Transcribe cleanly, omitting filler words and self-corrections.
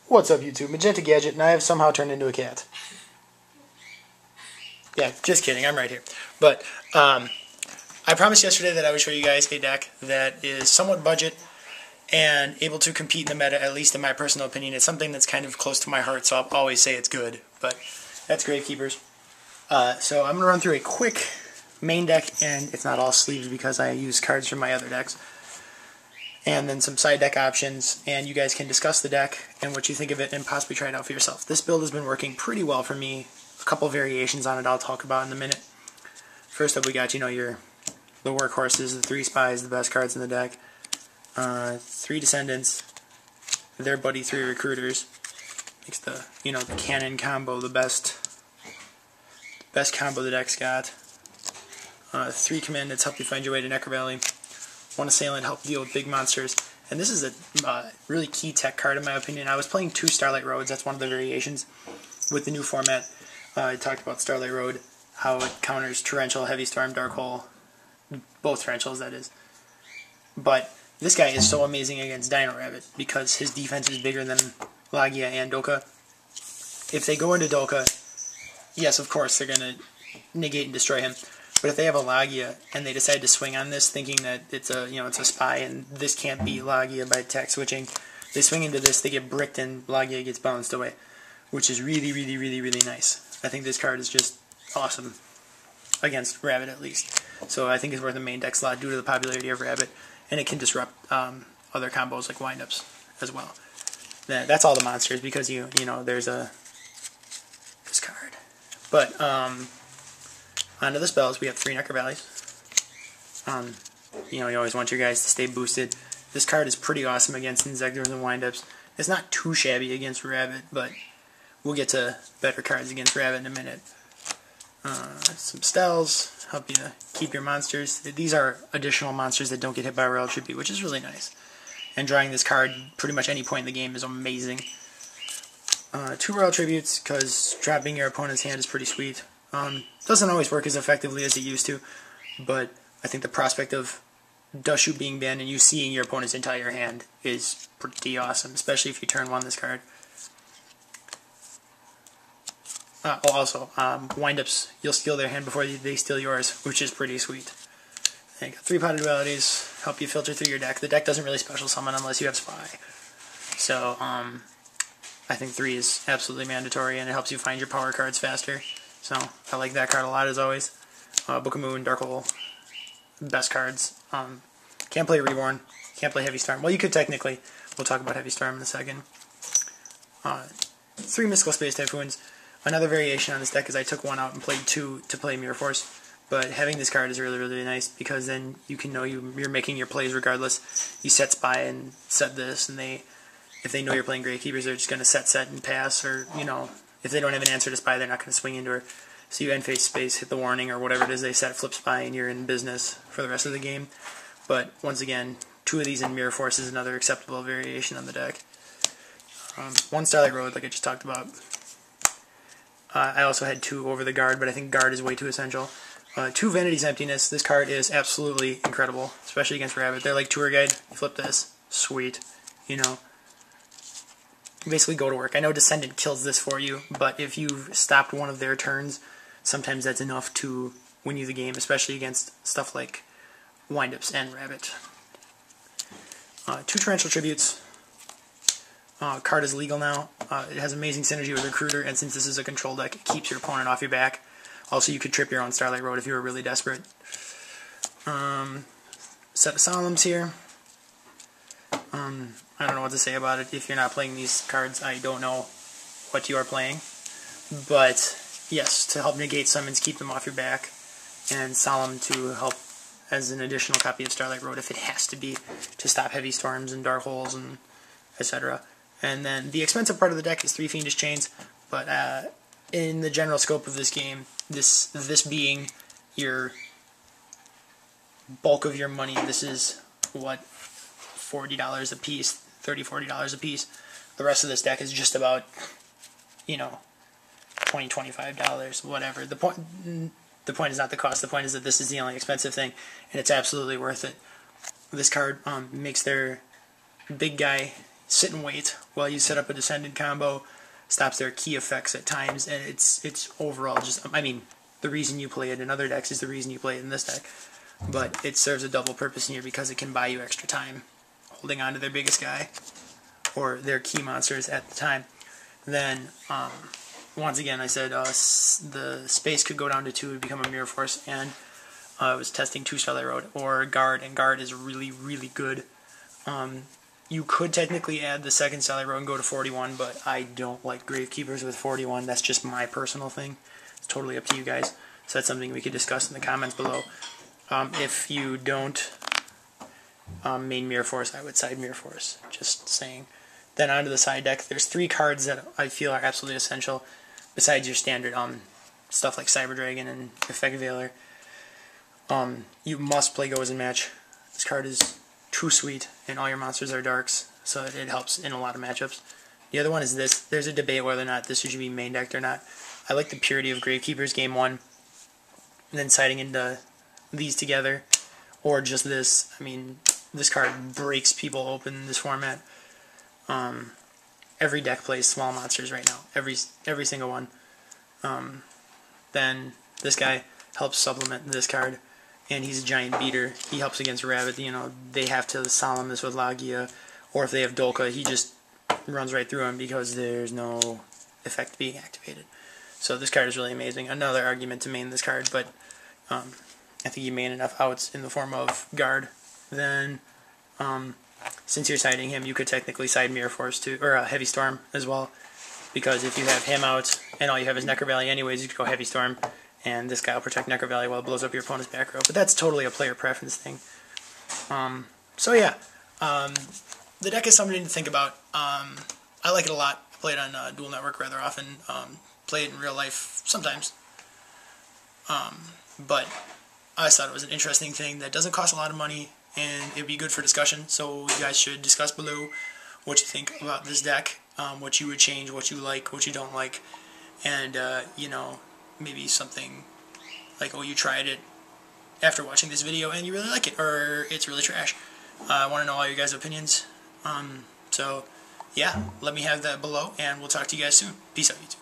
What's up, YouTube? MagentaGadget, and I have somehow turned into a cat. Yeah, just kidding. I'm right here. But I promised yesterday that I would show you guys a deck that is somewhat budget and able to compete in the meta, at least in my personal opinion. It's something that's kind of close to my heart, so I'll always say it's good. But that's Gravekeepers. So I'm going to run through a quick main deck, and it's not all sleeves because I use cards from my other decks. And then some side deck options, and you guys can discuss the deck and what you think of it and possibly try it out for yourself. This build has been working pretty well for me. A couple variations on it I'll talk about in a minute. First up, we got, the workhorses, the 3 spies, the best cards in the deck. 3 descendants, their buddy 3 recruiters. Makes the, the cannon combo the best combo the deck's got. 3 commandants help you find your way to Necro Valley. 1 assailant help deal with big monsters. And this is a really key tech card in my opinion. I was playing 2 Starlight Roads, that's one of the variations with the new format. I talked about Starlight Road, how it counters Torrential, Heavy Storm, Dark Hole, both Torrentials that is. But this guy is so amazing against Dino Rabbit because his defense is bigger than Lagia and Doka. If they go into Doka, yes, of course, they're going to negate and destroy him. But if they have a Lagia and they decide to swing on this, thinking that it's a it's a spy and this can't beat Lagia by attack switching, they swing into this, they get bricked, and Lagia gets bounced away, which is really, really, really, really nice. I think this card is just awesome against Rabbit at least. So I think it's worth a main deck slot due to the popularity of Rabbit, and it can disrupt other combos like windups as well. That's all the monsters because there's this card, but onto the spells, we have 3 Necro Valleys. You always want your guys to stay boosted. This card is pretty awesome against Insectors and windups. It's not too shabby against Rabbit, but we'll get to better cards against Rabbit in a minute. Some spells help you keep your monsters. These are additional monsters that don't get hit by Royal Tribute, which is really nice. And drawing this card pretty much any point in the game is amazing. 2 Royal Tributes, because dropping your opponent's hand is pretty sweet. Doesn't always work as effectively as it used to, but I think the prospect of Dust Shoot being banned and you seeing your opponent's entire hand is pretty awesome, especially if you turn 1 this card. Also, windups, you'll steal their hand before they steal yours, which is pretty sweet. And 3 Potted Dualities help you filter through your deck. The deck doesn't really special summon unless you have Spy. So, I think 3 is absolutely mandatory, and it helps you find your power cards faster. So, I like that card a lot as always. Book of Moon, Dark Hole, best cards. Can't play Reborn, can't play Heavy Storm. Well, you could technically. We'll talk about Heavy Storm in a second. 3 Mystical Space Typhoons. Another variation on this deck is I took 1 out and played 2 to play Mirror Force. But having this card is really, really nice because then you can know you're making your plays regardless. You set Spy and set this, and if they know you're playing Gravekeepers, they're just going to set, and pass, or, if they don't have an answer to Spy, they're not going to swing into her. So you end phase space, hit the warning, or whatever it is they set, flip Spy, and you're in business for the rest of the game. But once again, 2 of these in Mirror Force is another acceptable variation on the deck. 1 Starlight Road, like I just talked about. I also had 2 Over the Guard, but I think Guard is way too essential. 2 Vanity's Emptiness. This card is absolutely incredible, especially against Rabbit. They're like Tour Guide. You flip this. Sweet. Basically go to work. I know Descendant kills this for you, but if you've stopped one of their turns, sometimes that's enough to win you the game, especially against stuff like windups and Rabbit. 2 Torrential Tributes. Card is legal now. It has amazing synergy with Recruiter, and since this is a control deck, it keeps your opponent off your back. Also, you could trip your own Starlight Road if you were really desperate. Set of Solemns here. I don't know what to say about it. If you're not playing these cards, I don't know what you are playing. But, yes, to help negate summons, keep them off your back. And Solemn to help as an additional copy of Starlight Road if it has to be, to stop Heavy Storms and Dark Holes and etc. And then the expensive part of the deck is 3 Fiendish Chains, but in the general scope of this game, this being your bulk of your money, this is what, $40 a piece, $30, $40 a piece. The rest of this deck is just about, $20, $25, whatever. The point is not the cost. The point is that this is the only expensive thing, and it's absolutely worth it. This card makes their big guy, sit and wait while you set up a descendant combo, stops their key effects at times, and it's overall just, I mean, the reason you play it in other decks is the reason you play it in this deck, but it serves a double purpose in here because it can buy you extra time holding on to their biggest guy or their key monsters at the time. Then, once again, I said the space could go down to 2 and become a Mirror Force, and I was testing 2-Star Road or Guard, and Guard is really, really good. You could technically add the 2nd Sally Road and go to 41, but I don't like Gravekeepers with 41. That's just my personal thing. It's totally up to you guys. So that's something we could discuss in the comments below. If you don't main Mirror Force, I would side Mirror Force. Just saying. Then onto the side deck, there's 3 cards that I feel are absolutely essential, besides your standard stuff like Cyber Dragon and Effect Veiler. You must play Goes and Match. This card is too sweet, and all your monsters are darks, so it helps in a lot of matchups. The other one is this. There's a debate whether or not this should be main decked or not. I like the purity of Gravekeepers game 1, and then siding into these together, or just this. I mean, this card breaks people open in this format. Every deck plays small monsters right now. Every single one. Then this guy helps supplement this card, and he's a giant beater. He helps against Rabbit. You know, they have to Solemn this with Lagia, or if they have Dolka, he just runs right through him because there's no effect being activated. So this card is really amazing. Another argument to main this card, but I think you main enough outs in the form of Guard. Then, since you're siding him, you could technically side Mirror Force too, or Heavy Storm as well, because if you have him out and all you have is Necro Valley anyways, you could go Heavy Storm, and this guy will protect Necro Valley while it blows up your opponent's back row. But that's totally a player preference thing. So yeah, the deck is something to think about. I like it a lot. I play it on Dual Network rather often. Play it in real life sometimes. But I thought it was an interesting thing that doesn't cost a lot of money, and it'd be good for discussion. So you guys should discuss below what you think about this deck, what you would change, what you like, what you don't like, and you know, maybe something like, oh, you tried it after watching this video and you really like it, or it's really trash. I want to know all your guys' opinions. So yeah, let me have that below, and we'll talk to you guys soon. Peace out, YouTube.